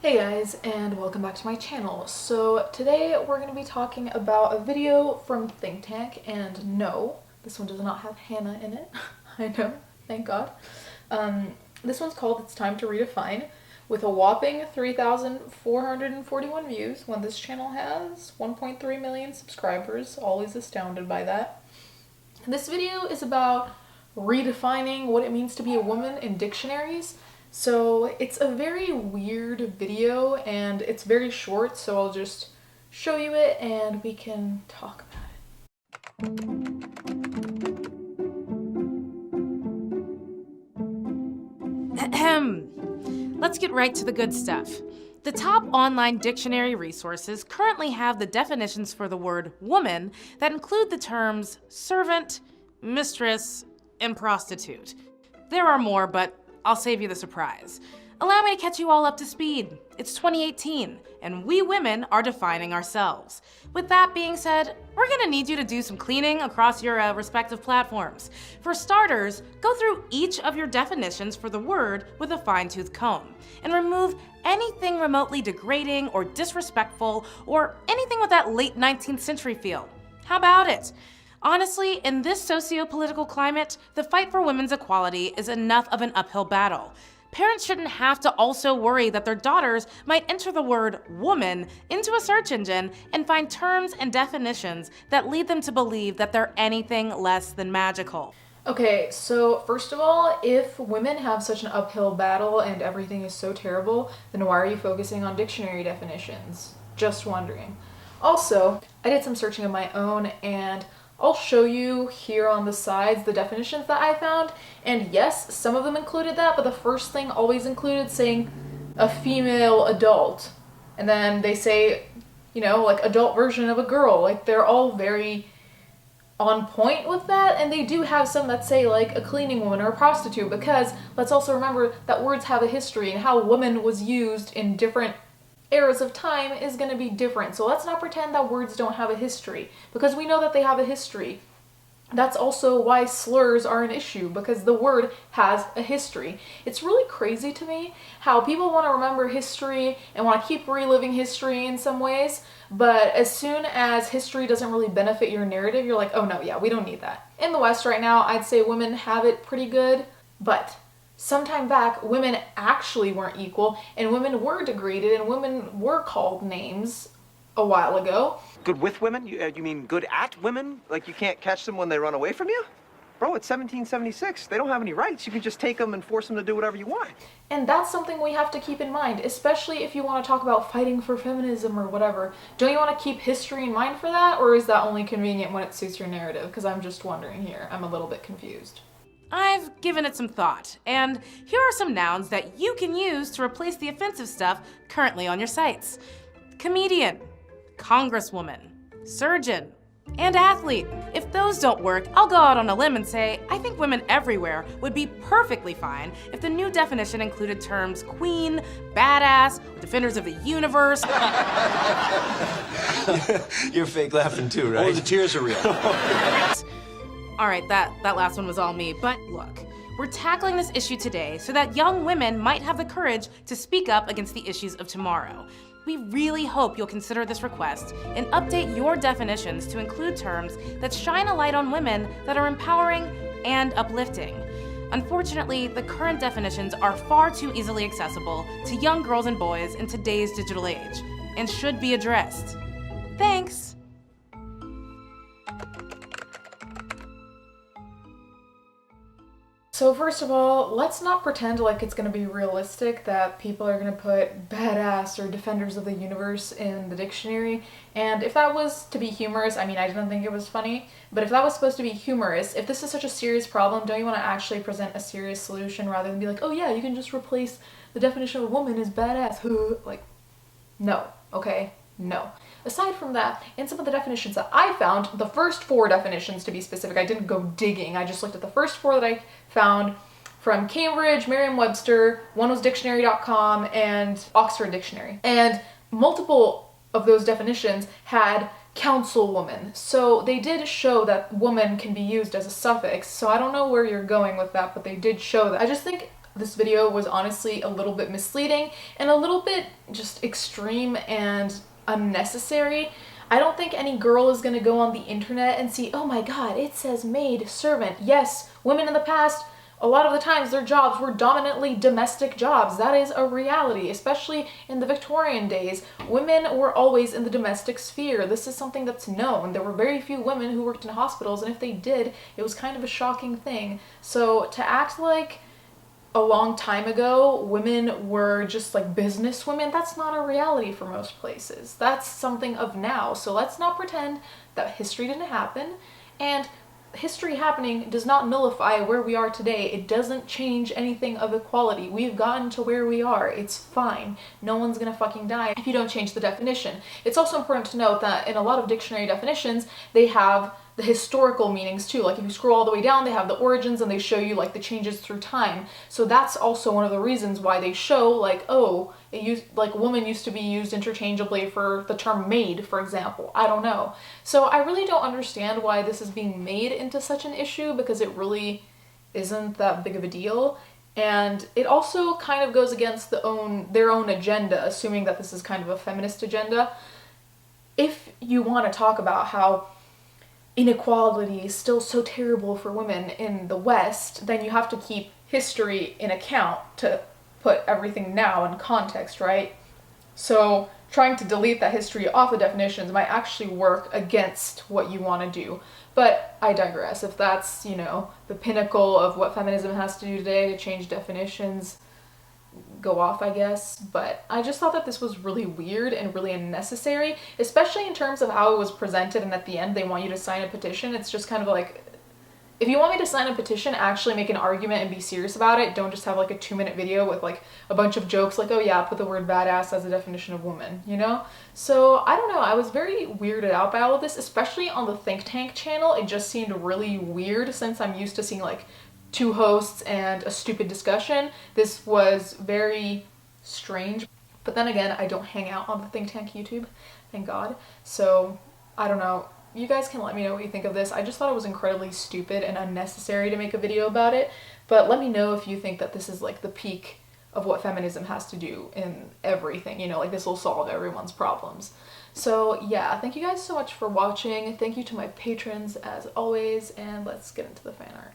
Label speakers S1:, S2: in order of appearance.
S1: Hey guys, and welcome back to my channel. So today we're going to be talking about a video from ThinkTank, and no, this one does not have Hannah in it. I know, thank God. This one's called It's Time to Redefine, with a whopping 3,441 views when this channel has 1.3 million subscribers. Always astounded by that. This video is about redefining what it means to be a woman in dictionaries. So it's a very weird video and it's very short, so I'll just show you it and we can talk about it.
S2: Let's get right to the good stuff. The top online dictionary resources currently have the definitions for the word woman that include the terms servant, mistress, and prostitute. There are more, but I'll save you the surprise. Allow me to catch you all up to speed. It's 2018, and we women are defining ourselves. With that being said, we're gonna need you to do some cleaning across your respective platforms. For starters, go through each of your definitions for the word with a fine-tooth comb, and remove anything remotely degrading or disrespectful, or anything with that late 19th century feel. How about it? Honestly, in this socio-political climate, the fight for women's equality is enough of an uphill battle. Parents shouldn't have to also worry that their daughters might enter the word woman into a search engine and find terms and definitions that lead them to believe that they're anything less than magical.
S1: Okay, so first of all, if women have such an uphill battle and everything is so terrible, then why are you focusing on dictionary definitions? Just wondering. Also, I did some searching of my own and I'll show you here on the sides the definitions that I found, and yes, some of them included that, but the first thing always included saying a female adult, and then they say, you know, like adult version of a girl. Like, they're all very on point with that, and they do have some that say like a cleaning woman or a prostitute, because let's also remember that words have a history, and how woman was used in different eras of time is going to be different. So let's not pretend that words don't have a history, because we know that they have a history. That's also why slurs are an issue, because the word has a history. It's really crazy to me how people want to remember history and want to keep reliving history in some ways, but as soon as history doesn't really benefit your narrative, you're like, oh no, yeah, we don't need that. In the West right now, I'd say women have it pretty good, but sometime back, women actually weren't equal, and women were degraded, and women were called names a while ago.
S3: Good with women? You mean good at women? Like you can't catch them when they run away from you? Bro, it's 1776. They don't have any rights. You can just take them and force them to do whatever you want.
S1: And that's something we have to keep in mind, especially if you want to talk about fighting for feminism or whatever. Don't you want to keep history in mind for that, or is that only convenient when it suits your narrative? Because I'm just wondering here. I'm a little bit confused.
S2: I've given it some thought, and here are some nouns that you can use to replace the offensive stuff currently on your sites. Comedian, congresswoman, surgeon, and athlete. If those don't work, I'll go out on a limb and say I think women everywhere would be perfectly fine if the new definition included terms queen, badass, defenders of the universe.
S4: You're fake laughing too, right? Oh, the tears are real.
S2: All right, that last one was all me, but look, we're tackling this issue today so that young women might have the courage to speak up against the issues of tomorrow. We really hope you'll consider this request and update your definitions to include terms that shine a light on women that are empowering and uplifting. Unfortunately, the current definitions are far too easily accessible to young girls and boys in today's digital age and should be addressed. Thanks.
S1: So first of all, let's not pretend like it's going to be realistic that people are going to put badass or defenders of the universe in the dictionary. And if that was to be humorous, I mean, I didn't think it was funny, but if that was supposed to be humorous, if this is such a serious problem, don't you want to actually present a serious solution rather than be like, oh yeah, you can just replace the definition of a woman as badass? Like, no, okay? No. Aside from that, in some of the definitions that I found, the first 4 definitions to be specific, I didn't go digging, I just looked at the first 4 that I found from Cambridge, Merriam-Webster, one was dictionary.com, and Oxford Dictionary. And multiple of those definitions had councilwoman. So they did show that woman can be used as a suffix. So I don't know where you're going with that, but they did show that. I just think this video was honestly a little bit misleading and a little bit just extreme and unnecessary. I don't think any girl is gonna go on the internet and see, oh my god, it says maid, servant. Yes, women in the past, a lot of the times their jobs were dominantly domestic jobs. That is a reality, especially in the Victorian days. Women were always in the domestic sphere. This is something that's known. There were very few women who worked in hospitals, and if they did, it was kind of a shocking thing. So to act like a long time ago women were just like business women, that's not a reality for most places. That's something of now. So let's not pretend that history didn't happen, and history happening does not nullify where we are today. It doesn't change anything of equality. We've gotten to where we are. It's fine. No one's gonna fucking die if you don't change the definition. It's also important to note that in a lot of dictionary definitions, they have the historical meanings too. Like if you scroll all the way down, they have the origins and they show you like the changes through time. So that's also one of the reasons why they show like, oh, like woman used to be used interchangeably for the term maid, for example. I don't know. So I really don't understand why this is being made into such an issue, because it really isn't that big of a deal. And it also kind of goes against their own agenda, assuming that this is kind of a feminist agenda. If you want to talk about how inequality is still so terrible for women in the West, then you have to keep history in account to put everything now in context, right? So trying to delete that history off the definitions might actually work against what you want to do. But I digress. If that's, you know, the pinnacle of what feminism has to do today to change definitions, go off, I guess. But I just thought that this was really weird and really unnecessary, especially in terms of how it was presented, and at the end they want you to sign a petition. It's just kind of like, if you want me to sign a petition, actually make an argument and be serious about it. Don't just have like a 2-minute video with like a bunch of jokes like, oh yeah, put the word badass as a definition of woman, you know? So I don't know, I was very weirded out by all of this, especially on the ThinkTank channel. It just seemed really weird since I'm used to seeing like 2 hosts and a stupid discussion. This was very strange. But then again, I don't hang out on the ThinkTank YouTube, thank God. So I don't know. You guys can let me know what you think of this. I just thought it was incredibly stupid and unnecessary to make a video about it. But let me know if you think that this is like the peak of what feminism has to do in everything. You know, like this will solve everyone's problems. So yeah, thank you guys so much for watching. Thank you to my patrons as always, and let's get into the fan art.